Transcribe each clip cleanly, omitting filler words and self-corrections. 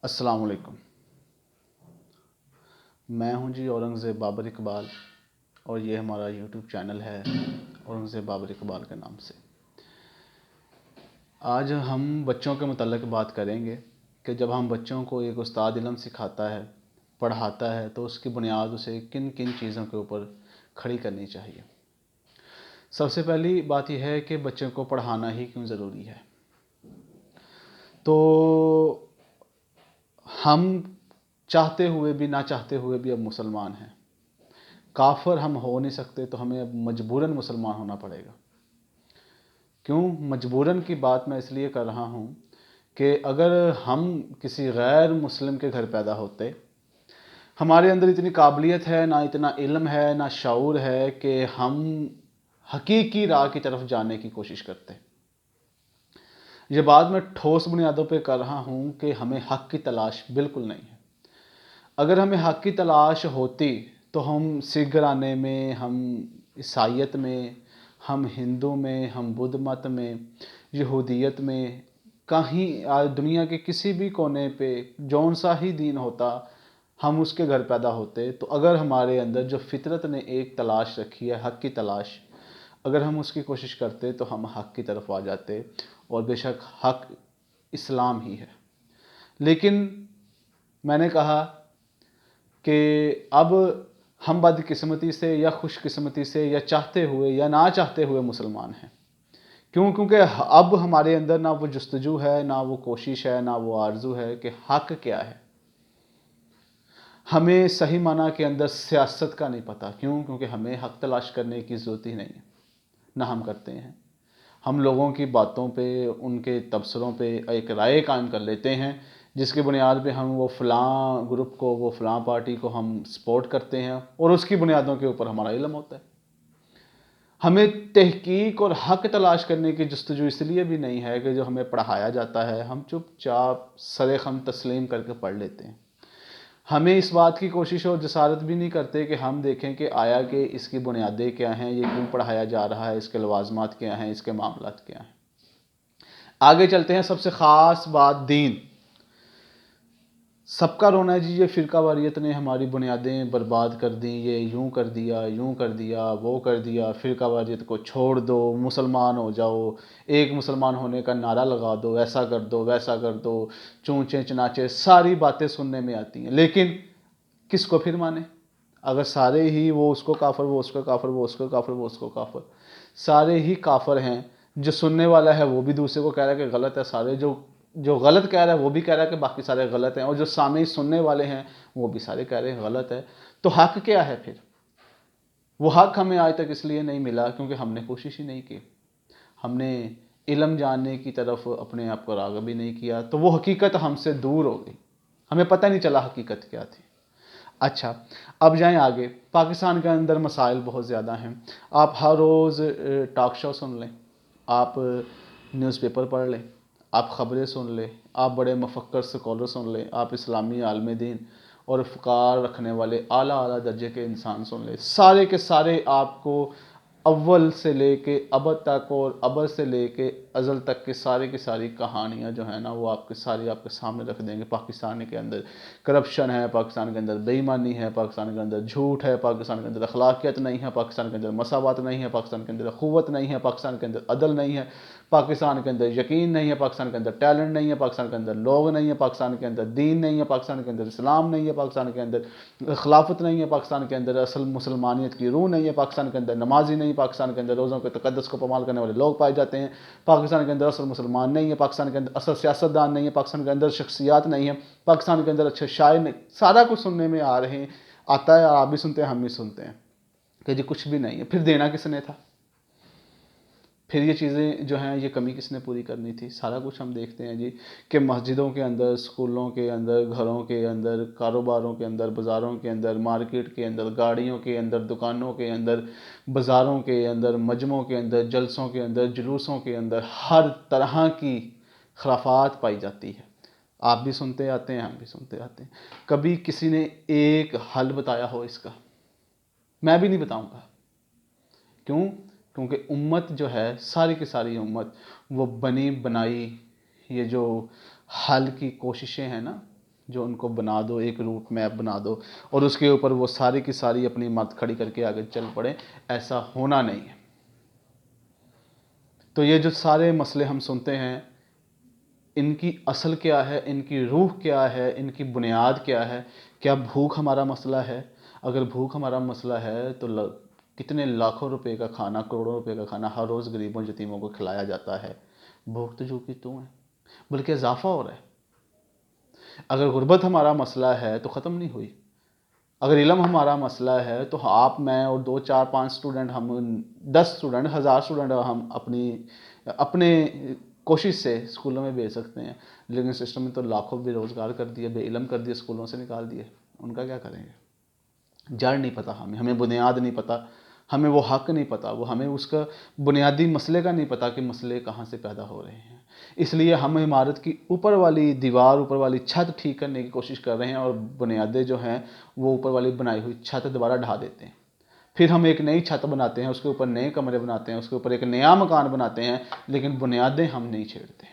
السلام علیکم۔ میں ہوں جی اورنگزیب بابر اقبال، اور یہ ہمارا یوٹیوب چینل ہے اورنگزیب بابر اقبال کے نام سے۔ آج ہم بچوں کے متعلق بات کریں گے کہ جب ہم بچوں کو ایک استاد علم سکھاتا ہے، پڑھاتا ہے، تو اس کی بنیاد اسے کن کن چیزوں کے اوپر کھڑی کرنی چاہیے۔ سب سے پہلی بات یہ ہے کہ بچوں کو پڑھانا ہی کیوں ضروری ہے۔ تو ہم چاہتے ہوئے بھی نہ چاہتے ہوئے بھی اب مسلمان ہیں۔ کافر ہم ہو نہیں سکتے، تو ہمیں اب مجبوراً مسلمان ہونا پڑے گا۔ کیوں مجبوراً کی بات میں اس لیے کر رہا ہوں کہ اگر ہم کسی غیر مسلم کے گھر پیدا ہوتے، ہمارے اندر اتنی قابلیت ہے، نہ اتنا علم ہے، نہ شعور ہے کہ ہم حقیقی راہ کی طرف جانے کی کوشش کرتے۔ یہ بات میں ٹھوس بنیادوں پہ کر رہا ہوں کہ ہمیں حق کی تلاش بالکل نہیں ہے۔ اگر ہمیں حق کی تلاش ہوتی تو ہم سکھ گھرانے میں، ہم عیسائیت میں، ہم ہندو میں، ہم بدھ مت میں، یہودیت میں، کہیں دنیا کے کسی بھی کونے پہ جون سا ہی دین ہوتا، ہم اس کے گھر پیدا ہوتے، تو اگر ہمارے اندر جو فطرت نے ایک تلاش رکھی ہے، حق کی تلاش، اگر ہم اس کی کوشش کرتے تو ہم حق کی طرف آ جاتے، اور بے شک حق اسلام ہی ہے۔ لیکن میں نے کہا کہ اب ہم بدقسمتی سے یا خوش قسمتی سے یا چاہتے ہوئے یا نہ چاہتے ہوئے مسلمان ہیں۔ کیونکہ اب ہمارے اندر نہ وہ جستجو ہے، نہ وہ کوشش ہے، نہ وہ آرزو ہے کہ حق کیا ہے۔ ہمیں صحیح معنی کے اندر سیاست کا نہیں پتہ۔ کیونکہ ہمیں حق تلاش کرنے کی ضرورت ہی نہیں ہے، نہ ہم کرتے ہیں۔ ہم لوگوں کی باتوں پہ، ان کے تبصروں پہ ایک رائے قائم کر لیتے ہیں، جس کی بنیاد پہ ہم وہ فلاں گروپ کو، وہ فلاں پارٹی کو ہم سپورٹ کرتے ہیں، اور اس کی بنیادوں کے اوپر ہمارا علم ہوتا ہے۔ ہمیں تحقیق اور حق تلاش کرنے کی جستجو اس لیے بھی نہیں ہے کہ جو ہمیں پڑھایا جاتا ہے ہم چپ چاپ سر خم تسلیم کر کے پڑھ لیتے ہیں۔ ہمیں اس بات کی کوشش اور جسارت بھی نہیں کرتے کہ ہم دیکھیں کہ آیا کہ اس کی بنیادیں کیا ہیں، یہ کیوں پڑھایا جا رہا ہے، اس کے لوازمات کیا ہیں، اس کے معاملات کیا ہیں۔ آگے چلتے ہیں۔ سب سے خاص بات دین۔ سب کا رونا ہے جی یہ فرقہ واریت نے ہماری بنیادیں برباد کر دیں، یہ یوں کر دیا، یوں کر دیا، وہ کر دیا، فرقہ واریت کو چھوڑ دو، مسلمان ہو جاؤ، ایک مسلمان ہونے کا نعرہ لگا دو، ایسا کر دو، ویسا کر دو، چونچے چناچے ساری باتیں سننے میں آتی ہیں۔ لیکن کس کو پھر مانے؟ اگر سارے ہی وہ اس کو کافر، وہ اس کو کافر، وہ اس کو کافر، وہ اس کو کافر، سارے ہی کافر ہیں، جو سننے والا ہے وہ بھی دوسرے کو کہہ رہا ہے کہ غلط ہے، سارے جو غلط کہہ رہا ہے وہ بھی کہہ رہا ہے کہ باقی سارے غلط ہیں، اور جو سامعین سننے والے ہیں وہ بھی سارے کہہ رہے ہیں غلط ہے، تو حق کیا ہے پھر؟ وہ حق ہمیں آج تک اس لیے نہیں ملا کیونکہ ہم نے کوشش ہی نہیں کی، ہم نے علم جاننے کی طرف اپنے آپ کو راغب بھی نہیں کیا، تو وہ حقیقت ہم سے دور ہو گئی، ہمیں پتہ نہیں چلا حقیقت کیا تھی۔ اچھا، اب جائیں آگے۔ پاکستان کے اندر مسائل بہت زیادہ ہیں۔ آپ ہر روز ٹاک شو سن لیں، آپ نیوز پیپر پڑھ لیں، آپ خبریں سن لیں، آپ بڑے مفکر سکولر سن لیں، آپ اسلامی عالم دین اور افکار رکھنے والے اعلیٰ درجے کے انسان سن لیں، سارے کے سارے آپ کو اول سے لے کے ابد تک اور ابد سے لے کے ازل تک کی ساری کہانیاں جو ہیں نا وہ آپ کے سامنے رکھ دیں گے۔ پاکستان کے اندر کرپشن ہے، پاکستان کے اندر بے ایمانی ہے، پاکستان کے اندر جھوٹ ہے، پاکستان کے اندر اخلاقیت نہیں ہے، پاکستان کے اندر مساوات نہیں ہے، پاکستان کے اندر اخوت نہیں ہے، پاکستان کے اندر عدل نہیں ہے، پاکستان کے اندر یقین نہیں ہے، پاکستان کے اندر ٹیلنٹ نہیں ہے، پاکستان کے اندر لوگ نہیں ہے، پاکستان کے اندر دین نہیں ہے، پاکستان کے اندر اسلام نہیں ہے، پاکستان کے اندر خلافت نہیں ہے، پاکستان کے اندر اصل مسلمانیت کی روح نہیں ہے، پاکستان کے اندر نمازی نہیں، پاکستان کے اندر روزوں کے تقدس کو پامال کرنے والے لوگ پائے جاتے ہیں، پاکستان کے اندر اصل مسلمان نہیں ہے، پاکستان کے اندر اصل سیاستدان نہیں ہے، پاکستان کے اندر شخصیات نہیں ہیں، پاکستان کے اندر اچھے شاعر نہیں، سارا کچھ سننے میں آتا ہے، اور آپ بھی سنتے ہیں، ہم بھی سنتے ہیں کہ جی کچھ بھی نہیں ہے۔ پھر دینا کس نے تھا؟ پھر یہ چیزیں جو ہیں یہ کمی کس نے پوری کرنی تھی؟ سارا کچھ ہم دیکھتے ہیں جی کہ مسجدوں کے اندر، اسکولوں کے اندر، گھروں کے اندر، کاروباروں کے اندر، بازاروں کے اندر، مارکیٹ کے اندر، گاڑیوں کے اندر، دکانوں کے اندر، بازاروں کے اندر، مجمعوں کے اندر، جلسوں کے اندر، جلوسوں کے اندر ہر طرح کی خرافات پائی جاتی ہے۔ آپ بھی سنتے آتے ہیں، ہم بھی سنتے آتے ہیں۔ کبھی کسی نے ایک حل بتایا ہو اس کا؟ میں بھی نہیں بتاؤں گا۔ کیوں؟ کیونکہ امت جو ہے، ساری کی ساری امت، وہ بنی بنائی یہ جو حل کی کوششیں ہیں نا، جو ان کو بنا دو، ایک روٹ میپ بنا دو اور اس کے اوپر وہ ساری کی ساری اپنی مت کھڑی کر کے آگے چل پڑیں، ایسا ہونا نہیں ہے۔ تو یہ جو سارے مسئلے ہم سنتے ہیں، ان کی اصل کیا ہے، ان کی روح کیا ہے، ان کی بنیاد کیا ہے؟ کیا بھوک ہمارا مسئلہ ہے؟ اگر بھوک ہمارا مسئلہ ہے تو کتنے لاکھوں روپے کا کھانا، کروڑوں روپے کا کھانا ہر روز غریبوں یتیموں کو کھلایا جاتا ہے۔ بھوک تو جو کی تو ہے، بلکہ اضافہ ہو رہا ہے۔ اگر غربت ہمارا مسئلہ ہے تو ختم نہیں ہوئی۔ اگر علم ہمارا مسئلہ ہے تو آپ، میں اور 2 4 5 اسٹوڈنٹ، ہم 10 اسٹوڈنٹ، 1000 اسٹوڈنٹ ہم اپنے کوشش سے اسکولوں میں بھیج سکتے ہیں، لیکن سسٹم نے تو لاکھوں بے روزگار کر دیے، بے علم کر دیے، اسکولوں سے نکال دیے۔ ان کا کیا کریں گے؟ جڑ نہیں پتہ ہمیں بنیاد نہیں پتہ، ہمیں وہ حق نہیں پتہ، ہمیں اس کا بنیادی مسئلے کا نہیں پتہ کہ مسئلے کہاں سے پیدا ہو رہے ہیں۔ اس لیے ہم عمارت کی اوپر والی دیوار، اوپر والی چھت ٹھیک کرنے کی کوشش کر رہے ہیں، اور بنیادیں جو ہیں وہ اوپر والی بنائی ہوئی چھت دوبارہ ڈھا دیتے ہیں۔ پھر ہم ایک نئی چھت بناتے ہیں، اس کے اوپر نئے کمرے بناتے ہیں، اس کے اوپر ایک نیا مکان بناتے ہیں، لیکن بنیادیں ہم نہیں چھیڑتے۔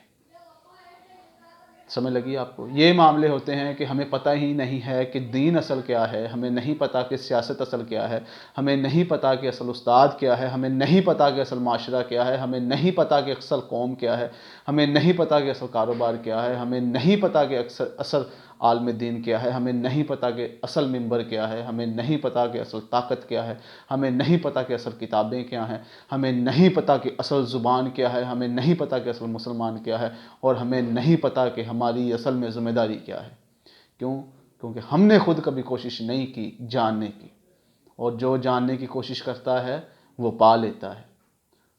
سمجھ لگی آپ کو؟ یہ معاملے ہوتے ہیں کہ ہمیں پتہ ہی نہیں ہے کہ دین اصل کیا ہے، ہمیں نہیں پتہ کہ سیاست اصل کیا ہے، ہمیں نہیں پتہ کہ اصل استاد کیا ہے، ہمیں نہیں پتہ کہ اصل معاشرہ کیا ہے، ہمیں نہیں پتہ کہ اصل قوم کیا ہے، ہمیں نہیں پتہ کہ اصل کاروبار کیا ہے، ہمیں نہیں پتہ کہ اصل عالم دین کیا ہے، ہمیں نہیں پتہ کہ اصل منبر کیا ہے، ہمیں نہیں پتہ کہ اصل طاقت کیا ہے، ہمیں نہیں پتہ کہ اصل کتابیں کیا ہیں، ہمیں نہیں پتہ کہ اصل زبان کیا ہے، ہمیں نہیں پتہ کہ اصل مسلمان کیا ہے، اور ہمیں نہیں پتہ کہ ہماری اصل میں ذمہ داری کیا ہے۔ کیوں؟ کیونکہ ہم نے خود کبھی کوشش نہیں کی جاننے کی، اور جو جاننے کی کوشش کرتا ہے وہ پا لیتا ہے،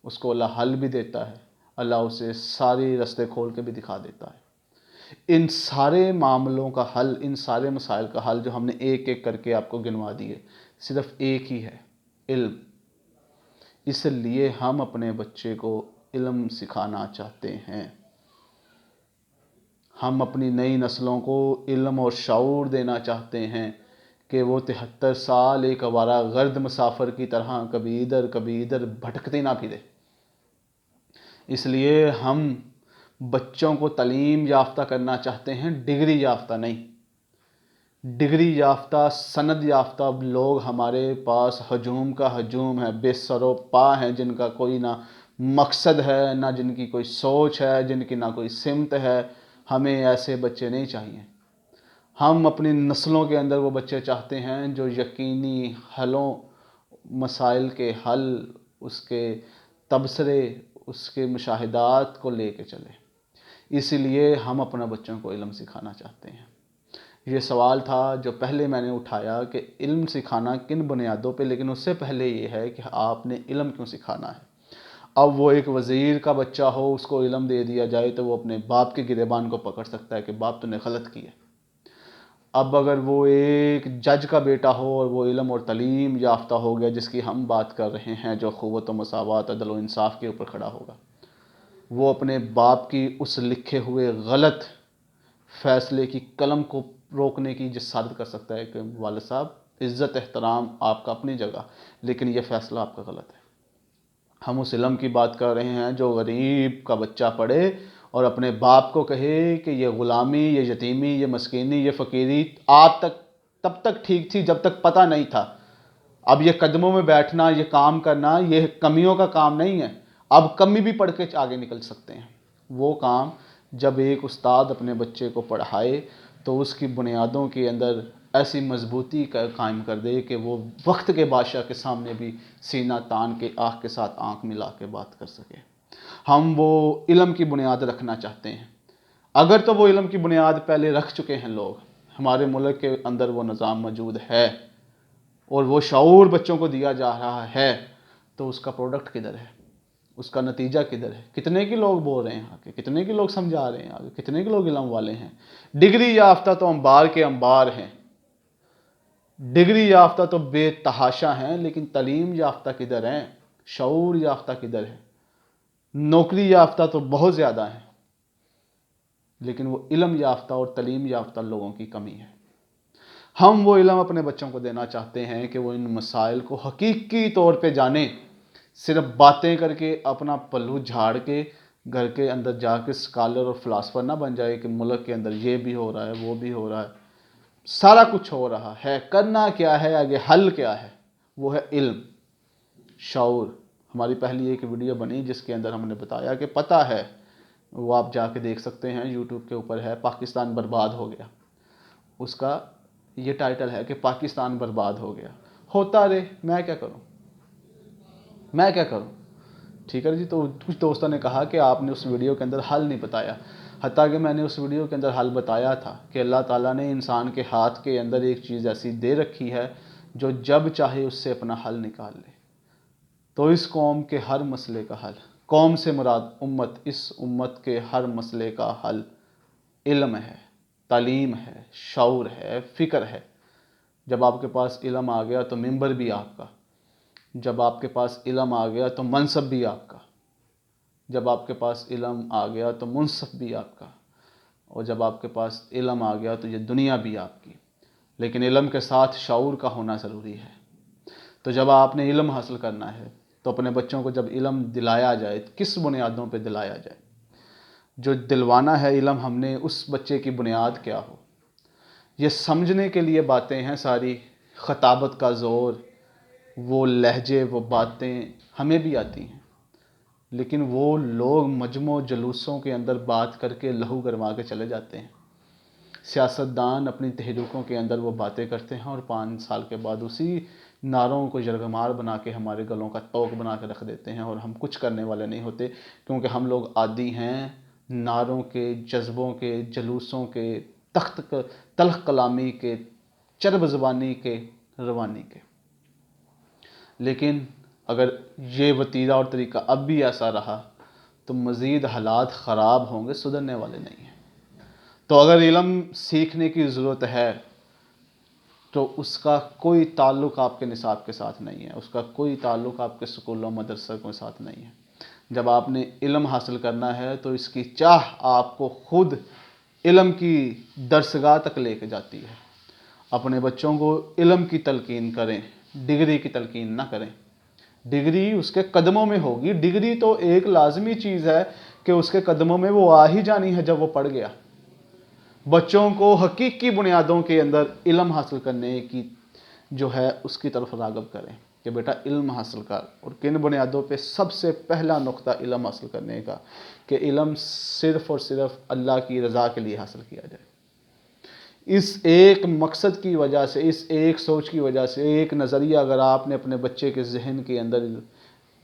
اس کو اللہ حل بھی دیتا ہے، اللہ اسے ساری رستے کھول کے بھی دکھا دیتا ہے۔ ان سارے معاملوں کا حل، ان سارے مسائل کا حل جو ہم نے ایک ایک کر کے آپ کو گنوا دیے، صرف ایک ہی ہے: علم۔ اس لیے ہم اپنے بچے کو علم سکھانا چاہتے ہیں۔ ہم اپنی نئی نسلوں کو علم اور شعور دینا چاہتے ہیں کہ وہ 73 سال ایک آوارہ گرد مسافر کی طرح کبھی ادھر بھٹکتے نہ پھرے۔ اس لیے ہم بچوں کو تعلیم یافتہ کرنا چاہتے ہیں، ڈگری یافتہ نہیں۔ ڈگری یافتہ، سند یافتہ لوگ ہمارے پاس ہجوم کا ہجوم ہے، بے سر و پا ہیں، جن کا کوئی نہ مقصد ہے، نہ جن کی کوئی سوچ ہے، جن کی نہ کوئی سمت ہے۔ ہمیں ایسے بچے نہیں چاہیے۔ ہم اپنی نسلوں کے اندر وہ بچے چاہتے ہیں جو یقینی حلوں، مسائل کے حل، اس کے تبصرے، اس کے مشاہدات کو لے کے چلے۔ اسی لیے ہم اپنا بچوں کو علم سکھانا چاہتے ہیں۔ یہ سوال تھا جو پہلے میں نے اٹھایا کہ علم سکھانا کن بنیادوں پہ، لیکن اس سے پہلے یہ ہے کہ آپ نے علم کیوں سکھانا ہے۔ اب وہ ایک وزیر کا بچہ ہو، اس کو علم دے دیا جائے تو وہ اپنے باپ کے گریبان کو پکڑ سکتا ہے کہ باپ تو نے غلط کیا۔ اب اگر وہ ایک جج کا بیٹا ہو اور وہ علم اور تعلیم یافتہ ہو گیا، جس کی ہم بات کر رہے ہیں، جو قوت و مساوات، عدل و انصاف کے اوپر کھڑا ہوگا، وہ اپنے باپ کی اس لکھے ہوئے غلط فیصلے کی قلم کو روکنے کی جسارت کر سکتا ہے کہ والد صاحب، عزت احترام آپ کا اپنی جگہ، لیکن یہ فیصلہ آپ کا غلط ہے۔ ہم اس علم کی بات کر رہے ہیں جو غریب کا بچہ پڑھے اور اپنے باپ کو کہے کہ یہ غلامی، یہ یتیمی، یہ مسکینی، یہ فقیری تب تک ٹھیک تھی جب تک پتہ نہیں تھا۔ اب یہ قدموں میں بیٹھنا، یہ کام کرنا، یہ کمیوں کا کام نہیں ہے۔ اب کمی بھی پڑھ کے آگے نکل سکتے ہیں۔ وہ کام جب ایک استاد اپنے بچے کو پڑھائے تو اس کی بنیادوں کے اندر ایسی مضبوطی کا قائم کر دے کہ وہ وقت کے بادشاہ کے سامنے بھی سینہ تان کے، آنکھ کے ساتھ آنکھ ملا کے بات کر سکے۔ ہم وہ علم کی بنیاد رکھنا چاہتے ہیں۔ اگر تو وہ علم کی بنیاد پہلے رکھ چکے ہیں لوگ، ہمارے ملک کے اندر وہ نظام موجود ہے اور وہ شعور بچوں کو دیا جا رہا ہے، تو اس کا پروڈکٹ کدھر ہے؟ اس کا نتیجہ کدھر ہے؟ کتنے کے لوگ بول رہے ہیں آگے، کتنے کے لوگ سمجھا رہے ہیں آگے، کتنے کے لوگ علم والے ہیں؟ ڈگری یافتہ تو انبار کے انبار ہیں، ڈگری یافتہ تو بے تحاشا ہیں، لیکن تعلیم یافتہ کدھر ہیں؟ شعور یافتہ کدھر ہے؟ نوکری یافتہ تو بہت زیادہ ہیں، لیکن وہ علم یافتہ اور تعلیم یافتہ لوگوں کی کمی ہے۔ ہم وہ علم اپنے بچوں کو دینا چاہتے ہیں کہ وہ ان مسائل کو حقیقی طور پہ جانیں، صرف باتیں کر کے، اپنا پلو جھاڑ کے گھر کے اندر جا کے اسکالر اور فلاسفر نہ بن جائے کہ ملک کے اندر یہ بھی ہو رہا ہے وہ بھی ہو رہا ہے. سارا کچھ ہو رہا ہے، کرنا کیا ہے، آگے حل کیا ہے؟ وہ ہے علم، شعور. ہماری پہلی ایک ویڈیو بنی جس کے اندر ہم نے بتایا کہ پتہ ہے، وہ آپ جا کے دیکھ سکتے ہیں، یوٹیوب کے اوپر ہے، پاکستان برباد ہو گیا. اس کا یہ ٹائٹل ہے کہ پاکستان برباد ہو گیا. ہوتا رہے، میں کیا کروں. ٹھیک ہے جی. تو کچھ دوستوں نے کہا کہ آپ نے اس ویڈیو کے اندر حل نہیں بتایا، حتیٰ کہ میں نے اس ویڈیو کے اندر حل بتایا تھا کہ اللہ تعالیٰ نے انسان کے ہاتھ کے اندر ایک چیز ایسی دے رکھی ہے جو جب چاہے اس سے اپنا حل نکال لے. تو اس قوم کے ہر مسئلے کا حل، قوم سے مراد امت، اس امت کے ہر مسئلے کا حل علم ہے، تعلیم ہے، شعور ہے، فکر ہے. جب آپ کے پاس علم آ گیا تو منبر بھی آپ کا، جب آپ کے پاس علم آ گیا تو منصب بھی آپ کا، جب آپ کے پاس علم آ گیا تو منصف بھی آپ کا، اور جب آپ کے پاس علم آ گیا تو یہ دنیا بھی آپ کی. لیکن علم کے ساتھ شعور کا ہونا ضروری ہے. تو جب آپ نے علم حاصل کرنا ہے تو اپنے بچوں کو جب علم دلایا جائے، کس بنیادوں پہ دلایا جائے؟ جو دلوانا ہے علم ہم نے، اس بچے کی بنیاد کیا ہو؟ یہ سمجھنے کے لیے باتیں ہیں ساری. خطابت کا زور، وہ لہجے، وہ باتیں ہمیں بھی آتی ہیں، لیکن وہ لوگ مجمع جلوسوں کے اندر بات کر کے لہو گرما کے چلے جاتے ہیں. سیاستدان اپنی تحریکوں کے اندر وہ باتیں کرتے ہیں اور 5 سال کے بعد اسی نعروں کو یرغمال بنا کے ہمارے گلوں کا توق بنا کے رکھ دیتے ہیں، اور ہم کچھ کرنے والے نہیں ہوتے، کیونکہ ہم لوگ عادی ہیں نعروں کے، جذبوں کے، جلوسوں کے، تلخ کلامی کے، چرب زبانی کے، روانی کے. لیکن اگر یہ وتیرہ اور طریقہ اب بھی ایسا رہا تو مزید حالات خراب ہوں گے، سدھرنے والے نہیں ہیں. تو اگر علم سیکھنے کی ضرورت ہے تو اس کا کوئی تعلق آپ کے نصاب کے ساتھ نہیں ہے، اس کا کوئی تعلق آپ کے سکولوں مدرسوں کے ساتھ نہیں ہے. جب آپ نے علم حاصل کرنا ہے تو اس کی چاہ آپ کو خود علم کی درسگاہ تک لے کے جاتی ہے. اپنے بچوں کو علم کی تلقین کریں، ڈگری کی تلقین نہ کریں. ڈگری اس کے قدموں میں ہوگی. ڈگری تو ایک لازمی چیز ہے کہ اس کے قدموں میں وہ آ ہی جانی ہے جب وہ پڑھ گیا. بچوں کو حقیقی بنیادوں کے اندر علم حاصل کرنے کی جو ہے اس کی طرف راغب کریں کہ بیٹا علم حاصل کر. اور کن بنیادوں پہ؟ سب سے پہلا نقطہ علم حاصل کرنے کا کہ علم صرف اور صرف اللہ کی رضا کے لیے حاصل کیا جائے. اس ایک مقصد کی وجہ سے، اس ایک سوچ کی وجہ سے، ایک نظریہ اگر آپ نے اپنے بچے کے ذہن کے اندر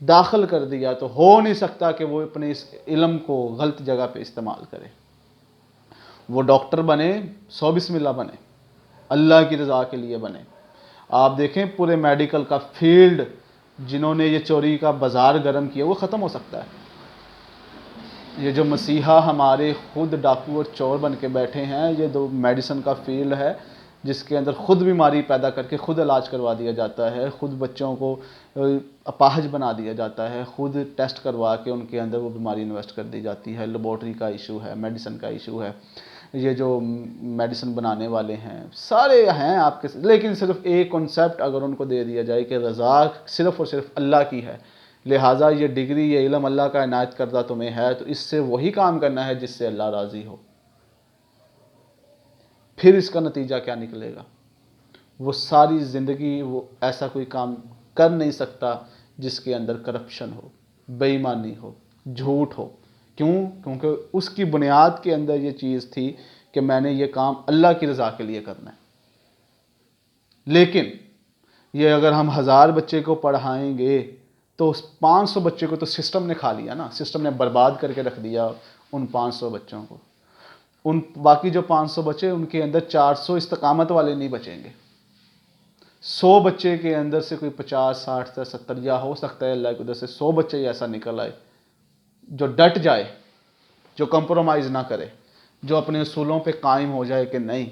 داخل کر دیا تو ہو نہیں سکتا کہ وہ اپنے اس علم کو غلط جگہ پہ استعمال کرے. وہ ڈاکٹر بنے، 100 بسم اللہ بنے، اللہ کی رضا کے لیے بنے. آپ دیکھیں پورے میڈیکل کا فیلڈ جنہوں نے یہ چوری کا بازار گرم کیا وہ ختم ہو سکتا ہے. یہ جو مسیحا ہمارے خود ڈاکو اور چور بن کے بیٹھے ہیں، یہ دو میڈیسن کا فیلڈ ہے جس کے اندر خود بیماری پیدا کر کے خود علاج کروا دیا جاتا ہے، خود بچوں کو اپاہج بنا دیا جاتا ہے، خود ٹیسٹ کروا کے ان کے اندر وہ بیماری انویسٹ کر دی جاتی ہے. لیبارٹری کا ایشو ہے، میڈیسن کا ایشو ہے. یہ جو میڈیسن بنانے والے ہیں سارے ہیں آپ کے، لیکن صرف ایک کنسیپٹ اگر ان کو دے دیا جائے کہ رضا صرف اور صرف اللہ کی ہے، لہٰذا یہ ڈگری، یہ علم اللہ کا عنایت کردہ تمہیں ہے تو اس سے وہی کام کرنا ہے جس سے اللہ راضی ہو. پھر اس کا نتیجہ کیا نکلے گا؟ وہ ساری زندگی وہ ایسا کوئی کام کر نہیں سکتا جس کے اندر کرپشن ہو، بے ایمانی ہو، جھوٹ ہو. کیوں؟ کیونکہ اس کی بنیاد کے اندر یہ چیز تھی کہ میں نے یہ کام اللہ کی رضا کے لیے کرنا ہے. لیکن یہ اگر ہم 1000 بچے کو پڑھائیں گے تو اس 500 بچے کو تو سسٹم نے کھا لیا نا، سسٹم نے برباد کر کے رکھ دیا ان 500 بچوں کو. ان باقی جو 500 بچے ان کے اندر 400 استقامت والے نہیں بچیں گے. 100 بچے کے اندر سے کوئی 50 60 70 یا ہو سکتا ہے اللہ کی قدرت سے 100 بچے ایسا نکل آئے جو ڈٹ جائے، جو کمپرومائز نہ کرے، جو اپنے اصولوں پہ قائم ہو جائے کہ نہیں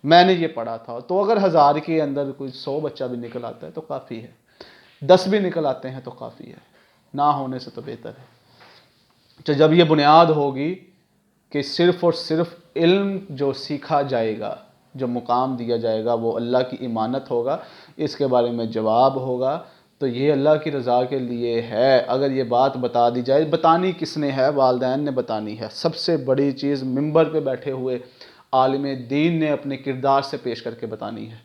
میں نے یہ پڑھا تھا. تو اگر 1000 کے اندر کوئی 100 بچہ بھی نکل آتا ہے تو کافی ہے، 10 بھی نکل آتے ہیں تو کافی ہے، نہ ہونے سے تو بہتر ہے. تو جب یہ بنیاد ہوگی کہ صرف اور صرف علم جو سیکھا جائے گا، جو مقام دیا جائے گا وہ اللہ کی امانت ہوگا، اس کے بارے میں جواب ہوگا، تو یہ اللہ کی رضا کے لیے ہے۔ اگر یہ بات بتا دی جائے، بتانی کس نے ہے؟ والدین نے بتانی ہے۔ سب سے بڑی چیز منبر پہ بیٹھے ہوئے عالم دین نے اپنے کردار سے پیش کر کے بتانی ہے۔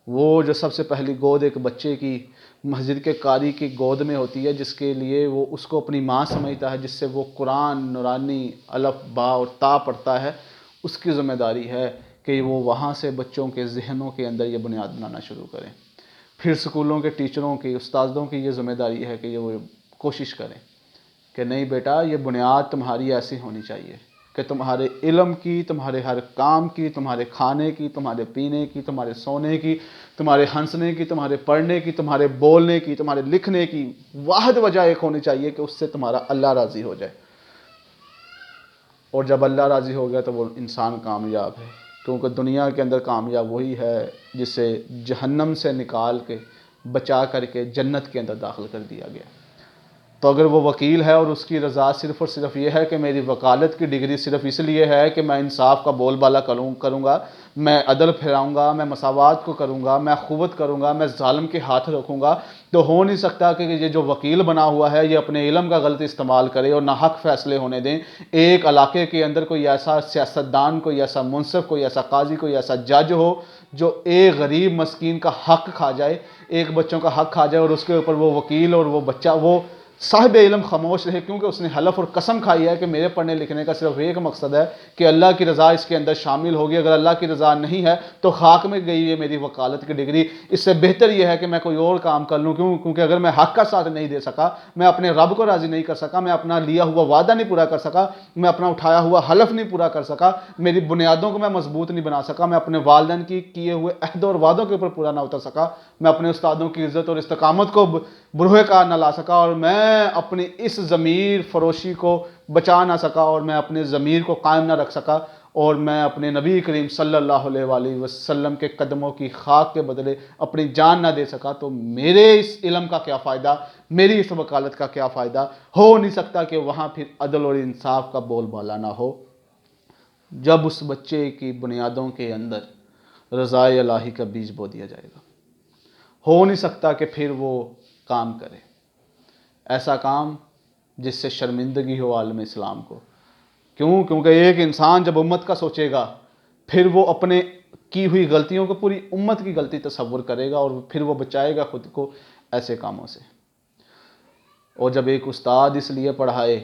وہ جو سب سے پہلی گود ایک بچے کی مسجد کے قاری کی گود میں ہوتی ہے، جس کے لیے وہ اس کو اپنی ماں سمجھتا ہے، جس سے وہ قرآن نورانی الف با اور تا پڑھتا ہے، اس کی ذمہ داری ہے کہ وہ وہاں سے بچوں کے ذہنوں کے اندر یہ بنیاد بنانا شروع کریں۔ پھر سکولوں کے ٹیچروں کی، استادوں کی یہ ذمہ داری ہے کہ یہ وہ کوشش کریں کہ نہیں بیٹا، یہ بنیاد تمہاری ایسی ہونی چاہیے کہ تمہارے علم کی، تمہارے ہر کام کی، تمہارے کھانے کی، تمہارے پینے کی، تمہارے سونے کی، تمہارے ہنسنے کی، تمہارے پڑھنے کی، تمہارے بولنے کی، تمہارے لکھنے کی واحد وجہ ایک ہونی چاہیے کہ اس سے تمہارا اللہ راضی ہو جائے۔ اور جب اللہ راضی ہو گیا تو وہ انسان کامیاب ہے، کیونکہ دنیا کے اندر کامیاب وہی ہے جسے جہنم سے نکال کے بچا کر کے جنت کے اندر داخل کر دیا گیا۔ تو اگر وہ وکیل ہے اور اس کی رضا صرف اور صرف یہ ہے کہ میری وکالت کی ڈگری صرف اس لیے ہے کہ میں انصاف کا بول بالا کروں گا، میں عدل پھیراؤں گا، میں مساوات کو کروں گا، میں اخوت کروں گا، میں ظالم کے ہاتھ رکھوں گا، تو ہو نہیں سکتا کہ یہ جو وکیل بنا ہوا ہے یہ اپنے علم کا غلط استعمال کرے اور ناحق فیصلے ہونے دیں۔ ایک علاقے کے اندر کوئی ایسا سیاستدان، کوئی ایسا منصف، کوئی ایسا قاضی، کوئی ایسا جج ہو جو ایک غریب مسکین کا حق کھا جائے، ایک بچوں کا حق کھا جائے، اور اس کے اوپر وہ وکیل اور وہ بچہ، وہ صاحب علم خاموش رہے، کیونکہ اس نے حلف اور قسم کھائی ہے کہ میرے پڑھنے لکھنے کا صرف ایک مقصد ہے کہ اللہ کی رضا اس کے اندر شامل ہوگی۔ اگر اللہ کی رضا نہیں ہے تو خاک میں گئی ہے میری وکالت کی ڈگری۔ اس سے بہتر یہ ہے کہ میں کوئی اور کام کر لوں، کیونکہ اگر میں حق کا ساتھ نہیں دے سکا، میں اپنے رب کو راضی نہیں کر سکا، میں اپنا لیا ہوا وعدہ نہیں پورا کر سکا، میں اپنا اٹھایا ہوا حلف نہیں پورا کر سکا، میری بنیادوں کو میں مضبوط نہیں بنا سکا، میں اپنے والدین کی کیے ہوئے عہد اور وعدوں کے اوپر پورا نہ اتر سکا، میں اپنے استادوں کی عزت اور استقامت کو بروئے کار نہ لا سکا، اور میں اپنی اس ضمیر فروشی کو بچا نہ سکا، اور میں اپنے ضمیر کو قائم نہ رکھ سکا، اور میں اپنے نبی کریم صلی اللہ علیہ وآلہ وسلم کے قدموں کی خاک کے بدلے اپنی جان نہ دے سکا، تو میرے اس علم کا کیا فائدہ، میری اس وکالت کا کیا فائدہ؟ ہو نہیں سکتا کہ وہاں پھر عدل اور انصاف کا بول بالا نہ ہو۔ جب اس بچے کی بنیادوں کے اندر رضا الہی کا بیج بو دیا جائے گا، ہو نہیں سکتا کہ پھر وہ کام کرے ایسا کام جس سے شرمندگی ہو عالم اسلام کو۔ کیونکہ ایک انسان جب امت کا سوچے گا، پھر وہ اپنے کی ہوئی غلطیوں کو پوری امت کی غلطی تصور کرے گا، اور پھر وہ بچائے گا خود کو ایسے کاموں سے۔ اور جب ایک استاد اس لیے پڑھائے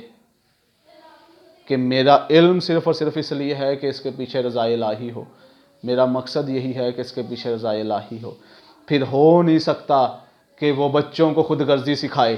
کہ میرا علم صرف اور صرف اس لیے ہے کہ اس کے پیچھے رضا الہی ہو، میرا مقصد یہی ہے کہ اس کے پیچھے رضا الہی ہو، پھر ہو نہیں سکتا کہ وہ بچوں کو خود غرضی سکھائے،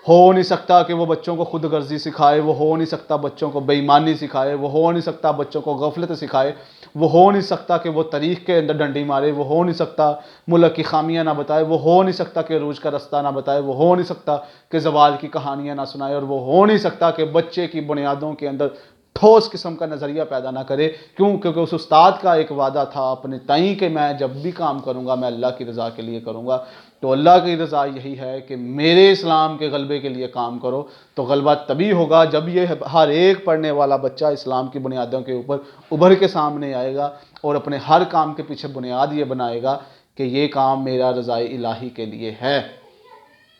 ہو نہیں سکتا کہ وہ بچوں کو خود غرضی سکھائے، وہ ہو نہیں سکتا بچوں کو بے ایمانی سکھائے، وہ ہو نہیں سکتا بچوں کو غفلت سکھائے، وہ ہو نہیں سکتا کہ وہ طریق کے اندر ڈنڈی مارے، وہ ہو نہیں سکتا ملک کی خامیاں نہ بتائے، وہ ہو نہیں سکتا کہ عروج کا رستہ نہ بتائے، وہ ہو نہیں سکتا کہ زوال کی کہانیاں نہ سنائے، اور وہ ہو نہیں سکتا کہ بچے کی بنیادوں کے اندر ٹھوس قسم کا نظریہ پیدا نہ کرے۔ کیونکہ اس استاد کا ایک وعدہ تھا اپنے تئیں کہ میں جب بھی کام کروں گا میں اللہ کی رضا کے لیے کروں گا۔ تو اللہ کی رضا یہی ہے کہ میرے اسلام کے غلبے کے لیے کام کرو، تو غلبہ تبھی ہوگا جب یہ ہر ایک پڑھنے والا بچہ اسلام کی بنیادوں کے اوپر ابھر کے سامنے آئے گا، اور اپنے ہر کام کے پیچھے بنیاد یہ بنائے گا کہ یہ کام میرا رضا الہی کے لیے ہے۔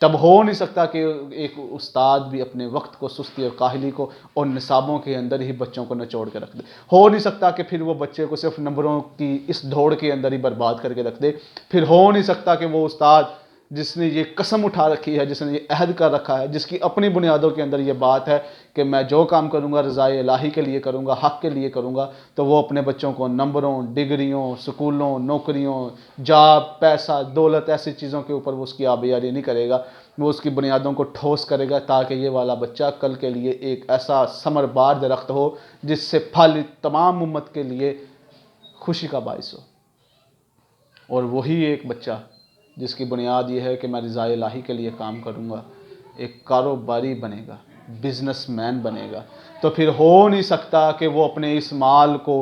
تب ہو نہیں سکتا کہ ایک استاد بھی اپنے وقت کو سستی اور کاہلی کو اور نصابوں کے اندر ہی بچوں کو نچوڑ کے رکھ دے۔ ہو نہیں سکتا کہ پھر وہ بچے کو صرف نمبروں کی اس دوڑ کے اندر ہی برباد کر کے رکھ دے۔ پھر ہو نہیں سکتا کہ وہ استاد جس نے یہ قسم اٹھا رکھی ہے، جس نے یہ عہد کر رکھا ہے، جس کی اپنی بنیادوں کے اندر یہ بات ہے کہ میں جو کام کروں گا رضا الہی کے لیے کروں گا، حق کے لیے کروں گا، تو وہ اپنے بچوں کو نمبروں، ڈگریوں، سکولوں، نوکریوں، جاب، پیسہ، دولت، ایسی چیزوں کے اوپر وہ اس کی آبیاری نہیں کرے گا، وہ اس کی بنیادوں کو ٹھوس کرے گا، تاکہ یہ والا بچہ کل کے لیے ایک ایسا ثمر بار درخت ہو جس سے پھل تمام امت کے لیے خوشی کا باعث ہو۔ اور وہی ایک بچہ جس کی بنیاد یہ ہے کہ میں رضا الہی کے لیے کام کروں گا، ایک کاروباری بنے گا، بزنس مین بنے گا، تو پھر ہو نہیں سکتا کہ وہ اپنے اس مال کو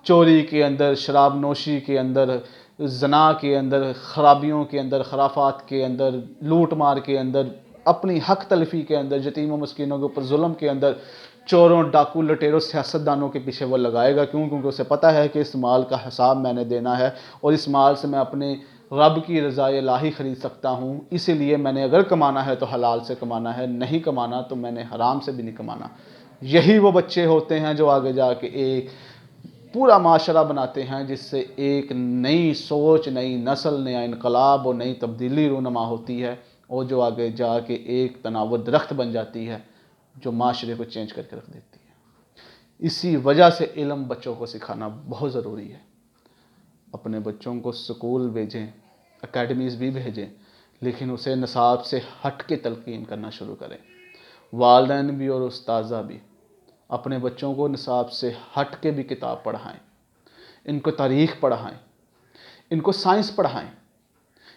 چوری کے اندر، شراب نوشی کے اندر، زنا کے اندر، خرابیوں کے اندر، خرافات کے اندر، لوٹ مار کے اندر، اپنی حق تلفی کے اندر، یتیم و مسکینوں کے اوپر ظلم کے اندر، چوروں، ڈاکو، لٹیروں، سیاستدانوں کے پیچھے وہ لگائے گا۔ کیونکہ اسے پتہ ہے کہ اس مال کا حساب میں نے دینا ہے، اور اس مال سے میں اپنے رب کی رضا الہی خرید سکتا ہوں، اسی لیے میں نے اگر کمانا ہے تو حلال سے کمانا ہے، نہیں کمانا تو میں نے حرام سے بھی نہیں کمانا۔ یہی وہ بچے ہوتے ہیں جو آگے جا کے ایک پورا معاشرہ بناتے ہیں، جس سے ایک نئی سوچ، نئی نسل، نیا انقلاب اور نئی تبدیلی رونما ہوتی ہے، اور جو آگے جا کے ایک تناور درخت بن جاتی ہے جو معاشرے کو چینج کر کے رکھ دیتی ہے۔ اسی وجہ سے علم بچوں کو سکھانا بہت ضروری ہے۔ اپنے بچوں کو سکول بھیجیں، اکیڈمیز بھی بھیجیں، لیکن اسے نصاب سے ہٹ کے تلقین کرنا شروع کریں۔ والدین بھی اور استاذہ بھی اپنے بچوں کو نصاب سے ہٹ کے بھی کتاب پڑھائیں، ان کو تاریخ پڑھائیں، ان کو سائنس پڑھائیں،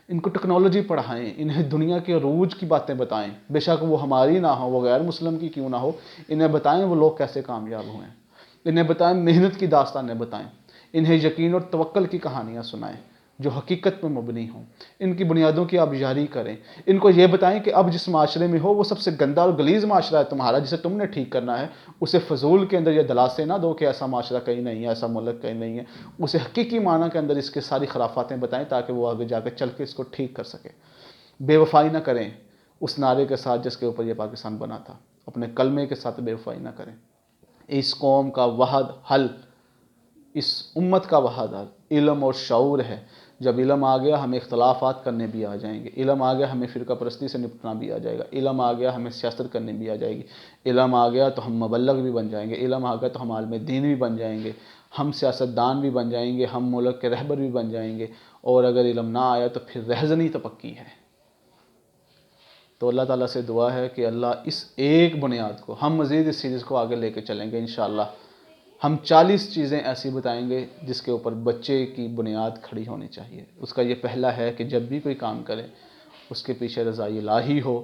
ان کو ٹیکنالوجی پڑھائیں، انہیں دنیا کے عروج کی باتیں بتائیں، بے شک وہ ہماری نہ ہو، وہ غیر مسلم کی کیوں نہ ہو، انہیں بتائیں وہ لوگ کیسے کامیاب ہوئے ہیں، انہیں بتائیں محنت کی داستانیں بتائیں، انہیں یقین اور توکل کی کہانیاں سنائیں جو حقیقت پر مبنی ہوں، ان کی بنیادوں کی آبیاری کریں، ان کو یہ بتائیں کہ اب جس معاشرے میں ہو وہ سب سے گندا اور غلیظ معاشرہ ہے تمہارا، جسے تم نے ٹھیک کرنا ہے، اسے فضول کے اندر یہ دلاسے نہ دو کہ ایسا معاشرہ کہیں نہیں ہے، ایسا ملک کہیں نہیں ہے، اسے حقیقی معنی کے اندر اس کے ساری خرافاتیں بتائیں تاکہ وہ آگے جا کے چل کے اس کو ٹھیک کر سکے۔ بے وفائی نہ کریں اس نعرے کے ساتھ جس کے اوپر یہ پاکستان بنا تھا، اپنے کلمے کے ساتھ بے وفائی نہ کریں۔ اس قوم کا وحد حل، اس امت کا وحد حل علم اور شعور ہے۔ جب علم آ گیا ہمیں اختلافات کرنے بھی آ جائیں گے، علم آ گیا ہمیں فرقہ پرستی سے نپٹنا بھی آ جائے گا، علم آ گیا ہمیں سیاست کرنے بھی آ جائے گی، علم آ گیا تو ہم مبلغ بھی بن جائیں گے، علم آ گیا تو ہم عالم دین بھی بن جائیں گے، ہم سیاستدان بھی بن جائیں گے، ہم ملک کے رہبر بھی بن جائیں گے، اور اگر علم نہ آیا تو پھر رہزنی تو پکی ہے۔ تو اللہ تعالیٰ سے دعا ہے کہ اللہ اس ایک بنیاد کو، ہم مزید اس سیریز کو آگے لے کے چلیں گے انشاءاللہ، ہم 40 چیزیں ایسی بتائیں گے جس کے اوپر بچے کی بنیاد کھڑی ہونی چاہیے۔ اس کا یہ پہلا ہے کہ جب بھی کوئی کام کرے اس کے پیچھے رضا الہی ہو۔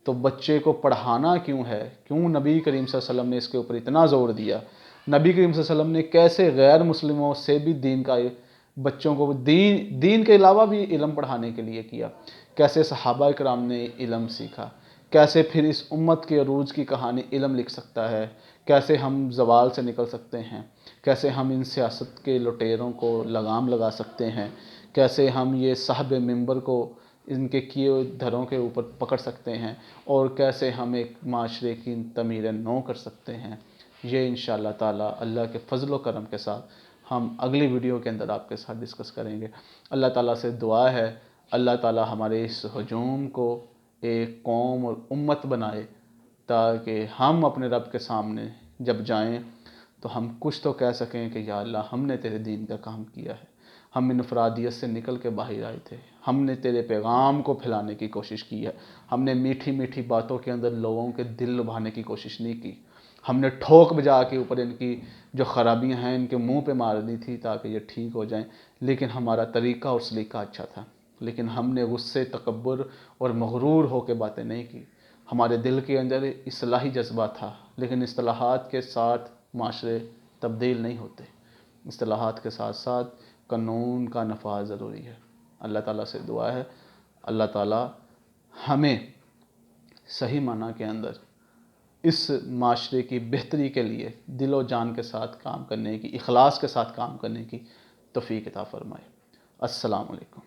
تو بچے کو پڑھانا کیوں ہے، کیوں نبی کریم صلی اللہ علیہ وسلم نے اس کے اوپر اتنا زور دیا، نبی کریم صلی اللہ علیہ وسلم نے کیسے غیر مسلموں سے بھی دین کا، بچوں کو دین کے علاوہ بھی علم پڑھانے کے لیے کیا، کیسے صحابہ کرام نے علم سیکھا، کیسے پھر اس امت کے عروج کی کہانی علم لکھ سکتا ہے، کیسے ہم زوال سے نکل سکتے ہیں، کیسے ہم ان سیاست کے لٹیروں کو لگام لگا سکتے ہیں، کیسے ہم یہ صاحب منبر کو ان کے کیے ہوئے دھروں کے اوپر پکڑ سکتے ہیں، اور کیسے ہم ایک معاشرے کی تعمیر نو کر سکتے ہیں۔ یہ انشاءاللہ تعالی اللہ کے فضل و کرم کے ساتھ ہم اگلی ویڈیو کے اندر آپ کے ساتھ ڈسکس کریں گے۔ اللہ تعالیٰ سے دعا ہے اللہ تعالیٰ ہمارے اس ہجوم کو ایک قوم اور امت بنائے، تاکہ ہم اپنے رب کے سامنے جب جائیں تو ہم کچھ تو کہہ سکیں کہ یا اللہ ہم نے تیرے دین کا کام کیا ہے، ہم انفرادیت سے نکل کے باہر آئے تھے، ہم نے تیرے پیغام کو پھیلانے کی کوشش کی ہے، ہم نے میٹھی میٹھی باتوں کے اندر لوگوں کے دل لبھانے کی کوشش نہیں کی، ہم نے ٹھوک بجا کے اوپر ان کی جو خرابیاں ہیں ان کے منہ پہ مار دی تھی تاکہ یہ ٹھیک ہو جائیں، لیکن ہمارا طریقہ اور سلیقہ اچھا تھا، لیکن ہم نے غصے، تکبر اور مغرور ہو کے باتیں نہیں کی، ہمارے دل کے اندر اصلاحی جذبہ تھا، لیکن اصطلاحات کے ساتھ معاشرے تبدیل نہیں ہوتے، اصطلاحات کے ساتھ ساتھ قانون کا نفاذ ضروری ہے۔ اللہ تعالیٰ سے دعا ہے اللہ تعالیٰ ہمیں صحیح معنی کے اندر اس معاشرے کی بہتری کے لیے دل و جان کے ساتھ کام کرنے کی، اخلاص کے ساتھ کام کرنے کی توفیق عطا فرمائے۔ السلام علیکم۔